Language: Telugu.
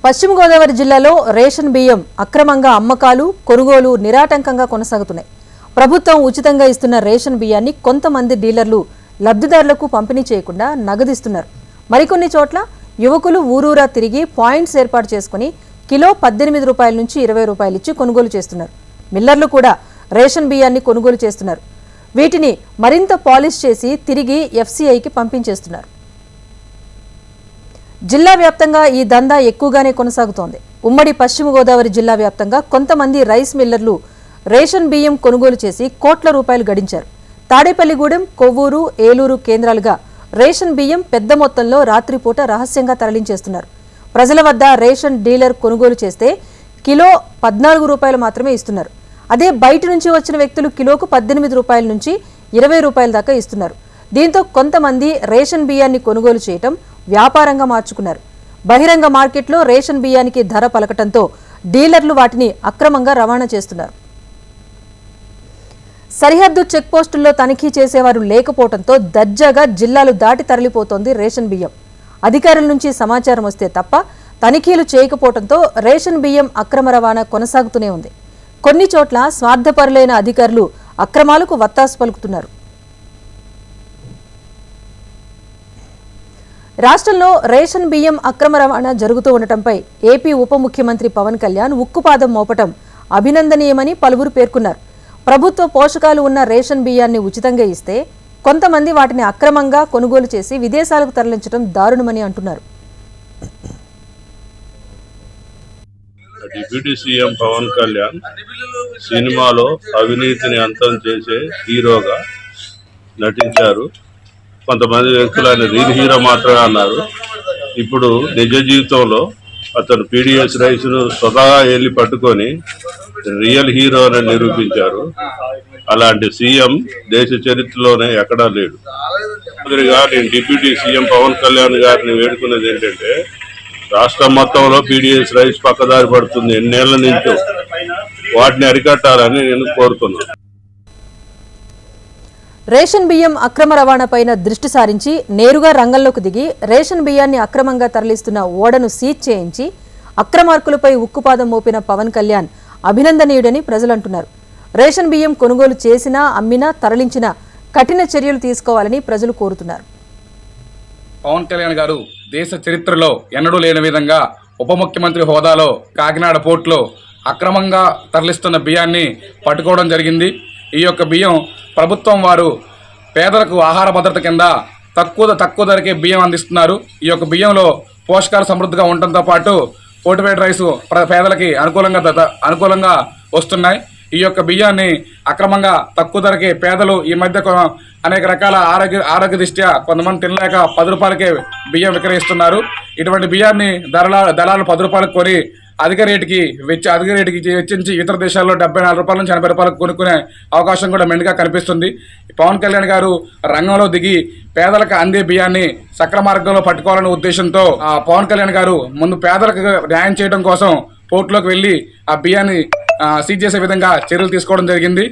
పశ్చిమ గోదావరి జిల్లాలో రేషన్ బియ్యం అక్రమంగా అమ్మకాలు, కొనుగోలు నిరాటంకంగా కొనసాగుతున్నాయి. ప్రభుత్వం ఉచితంగా ఇస్తున్న రేషన్ బియ్యాన్ని కొంతమంది డీలర్లు లబ్ధిదారులకు పంపిణీ చేయకుండా నగదిస్తున్నారు. మరికొన్ని చోట్ల యువకులు ఊరూరా తిరిగి పాయింట్స్ ఏర్పాటు చేసుకుని కిలో 18 రూపాయల నుంచి 20 రూపాయలు ఇచ్చి కొనుగోలు చేస్తున్నారు. మిల్లర్లు కూడా రేషన్ బియ్యాన్ని కొనుగోలు చేస్తున్నారు. వీటిని మరింత పాలిష్ చేసి తిరిగి ఎఫ్సీఐకి పంపించేస్తున్నారు. జిల్లా వ్యాప్తంగా ఈ దందా ఎక్కువగానే కొనసాగుతోంది. ఉమ్మడి పశ్చిమ గోదావరి జిల్లా వ్యాప్తంగా కొంతమంది రైస్ మిల్లర్లు రేషన్ బియ్యం కొనుగోలు చేసి కోట్ల రూపాయలు గడించారు. తాడేపల్లిగూడెం, కొవ్వూరు, ఏలూరు కేంద్రాలుగా రేషన్ బియ్యం పెద్ద మొత్తంలో రాత్రిపూట రహస్యంగా తరలించేస్తున్నారు. ప్రజల వద్ద రేషన్ డీలర్ కొనుగోలు చేస్తే కిలో 14 రూపాయలు మాత్రమే ఇస్తున్నారు. అదే బయట నుంచి వచ్చిన వ్యక్తులు కిలోకు 18 రూపాయల నుంచి 20 రూపాయల దాకా ఇస్తున్నారు. దీంతో కొంతమంది రేషన్ బియ్యాన్ని కొనుగోలు చేయటం వ్యాపారంగా మార్చుకున్నారు. బహిరంగ మార్కెట్లో రేషన్ బియ్యానికి ధర పలకటంతో డీలర్లు వాటిని అక్రమంగా రవాణా చేస్తున్నారు. సరిహద్దు చెక్పోస్టుల్లో తనిఖీ చేసేవారు లేకపోవడంతో దర్జాగా జిల్లాలు దాటి తరలిపోతోంది రేషన్ బియ్యం. అధికారుల నుంచి సమాచారం వస్తే తప్ప తనిఖీలు చేయకపోవడంతో రేషన్ బియ్యం అక్రమ రవాణా కొనసాగుతూనే ఉంది. కొన్ని చోట్ల స్వార్థపరులైన అధికారులు అక్రమాలకు వత్తాసు పలుకుతున్నారు. రాష్ట్రంలో రేషన్ బియ్యం అక్రమ రవాణా జరుగుతూ ఉండటంపై ఏపీ ఉప ముఖ్యమంత్రి పవన్ కళ్యాణ్ ఉక్కుపాదం మోపటం అభినందనీయమని పలువురు పేర్కొన్నారు. ప్రభుత్వ పోషకాలు ఉన్న రేషన్ బియ్యాన్ని ఉచితంగా ఇస్తే కొంతమంది వాటిని అక్రమంగా కొనుగోలు చేసి విదేశాలకు తరలించడం దారుణమని అంటున్నారు. డిప్యూటీ సీఎం పవన్ కళ్యాణ్ సినిమాలో అవినీతిని అంతం చేసే హీరోగా నటించారు. కొంతమంది వ్యక్తులు ఆయన రీల్ హీరో మాత్రమే అన్నారు. ఇప్పుడు నిజ జీవితంలో అతను పీడిఎస్ రైస్ను స్వతహా వెళ్ళి పట్టుకొని రియల్ హీరో అని నిరూపించారు. అలాంటి సీఎం దేశ చరిత్రలోనే ఎక్కడా లేడు. నేను డిప్యూటీ సీఎం పవన్ కళ్యాణ్ గారిని వేడుకున్నది ఏంటంటే, రాష్ట్రం మొత్తంలో పీడిఎస్ రైస్ పక్కదారి పడుతుంది. ఎన్నేళ్ల నుంచో వాటిని అరికట్టాలని నేను కోరుతున్నాను. రేషన్ బియ్యం అక్రమ రవాణాపైన దృష్టి సారించి నేరుగా రంగంలోకి దిగి రేషన్ బియ్యాన్ని అక్రమంగా తరలిస్తున్న ఓడను సీజ్ చేయించి అక్రమార్కులపై ఉక్కుపాదం మోపిన పవన్ కళ్యాణ్ అభినందనీయుడని ప్రజలు అంటున్నారు. రేషన్ బియ్యం కొనుగోలు చేసినా, అమ్మినా, తరలించినా కఠిన చర్యలు తీసుకోవాలని ప్రజలు కోరుతున్నారు. పవన్ కళ్యాణ్ గారు దేశ చరిత్రలో ఎన్నడూ లేని విధంగా ఉప ముఖ్యమంత్రి హోదాలో కాకినాడ పోర్టులో అక్రమంగా తరలిస్తున్న బియ్యాన్ని పట్టుకోవడం జరిగింది. ఈ యొక్క బియ్యం ప్రభుత్వం వారు పేదలకు ఆహార భద్రత కింద తక్కువ ధరకే బియ్యం అందిస్తున్నారు. ఈ యొక్క బియ్యంలో పోషకాలు సమృద్ధిగా ఉండటంతో పాటు ఫోర్టిఫైడ్ రైస్ పేదలకి అనుకూలంగా వస్తున్నాయి. ఈ యొక్క బియ్యాన్ని అక్రమంగా తక్కువ ధరకే పేదలు ఈ మధ్య అనేక రకాల ఆరోగ్య దృష్ట్యా కొంతమంది తినలేక 10 రూపాయలకే బియ్యం విక్రయిస్తున్నారు. ఇటువంటి బియ్యాన్ని దళాలు 10 రూపాయలకు కొని అధిక రేటుకి వెచ్చించి ఇతర దేశాల్లో 74 రూపాయల నుంచి 80 రూపాయలకు కొనుక్కునే అవకాశం కూడా మెండుగా కనిపిస్తుంది. పవన్ కళ్యాణ్ గారు రంగంలో దిగి పేదలకు అందే బియ్యాన్ని సక్రమ మార్గంలో పట్టుకోవాలనే ఉద్దేశంతో పవన్ కళ్యాణ్ గారు ముందు పేదలకు న్యాయం చేయడం కోసం పోర్టులోకి వెళ్ళి ఆ బియ్యాన్ని సీజ్ చేసే విధంగా చర్యలు తీసుకోవడం జరిగింది.